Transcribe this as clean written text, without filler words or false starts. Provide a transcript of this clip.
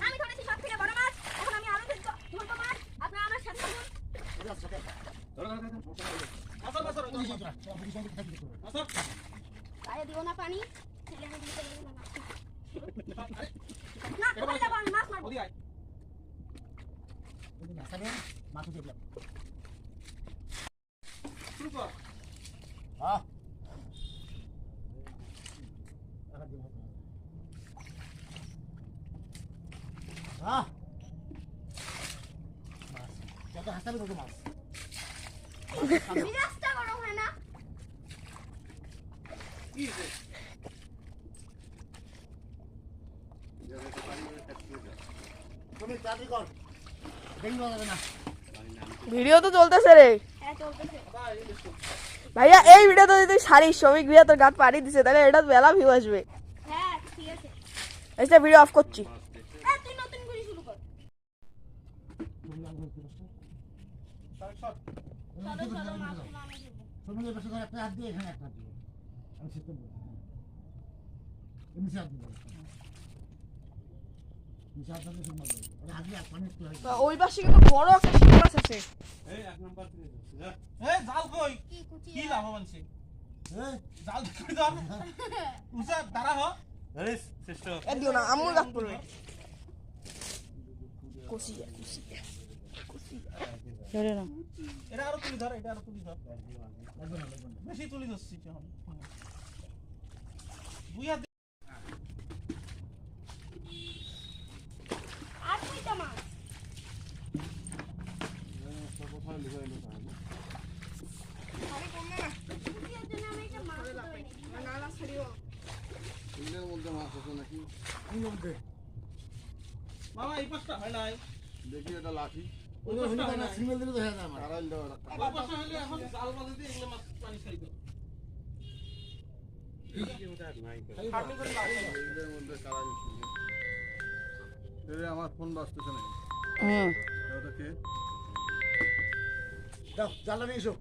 আমি ধরেছি সব থেকে বড় মাছ, এখন আমি আরো ধরবো মাছ, আপনারা আমার সাথে থাকুন। গায়ে দিও না পানি, ছেলে আমি দিতে দেব না। না, ওখানে যাবো আমি মাছ মারবো। মাছ দিয়ে দিলাম। শুরু কর। হ্যাঁ হ্যাঁ মাছ যত হাসাবে তত মাছ। মিরাজটা বড় হয় না। কি রে? তুমি চাকরি কর, দেখি যাবে না। ভিডিও তো চলতেছে রে হ্যাঁ চলতেছে। ভাইয়া। এই ভিডিওতে যদি সারিস শ্রমিক ভাইয়া তোর গাত পাড়ি দিছে তাহলে এটা বেলা ভিউ আসবে। হ্যাঁ ঠিক আছে। এটা ভিডিও অফ করছি। তুই নতুন করে শুরু কর। চলো চলো মাছগুলো আমি দেবো। তুমি এই বছর একটা হাত দিয়ে এখানে একটা হাত দিয়ে আমি সিস্টেম বলছি। এমনি হাত দিয়ে মিশাত দিয়ে শুরু করব। ওরা হাত দিয়ে পানি একটু হয়। ওই পাশে কিন্তু বড় একটা শিং মাছ আছে। এই এক নাম্বার থেকে যা। এই জাল কই? কি কুচি? কি লাভবান সে? এই জাল কই ধর। উসা দাঁড়া হ। আরে শ্রেষ্ঠ। এ দিও না আমুর গাত পড়বে। কষি যা কষি যা। ধরে না। এটা আরো তুলি ধর, এটা আরো তুলি ধর। বেশি তুলি ধরছিস এখন। বুইয়া আর কয়টা মাছ? আরে কমে না। কুচির জন্য আমি একটা মাছ ধরে নিই। না না ছাড়িও। এর মধ্যে মাছ আছে নাকি? এই মধ্যে মামা এই পাশটা হয় নাই। দেখি এটা লাঠি ওই হলো না সিঙ্গেল দিলে তো হয়ে যায় আমার। আড়াইল দেওয়া রাখা। এই পাশটা হলে এখন জাল বাঁধে দিয়ে এগুলো মাছ পানি ছাড়িতো। খাটনি করে লাগে না। এর মধ্যে কারা মিশিয়ে আমার ফোন বাজতেছে নাকি? হুম ওটা কে? দাও জাল নিয়ে এসো।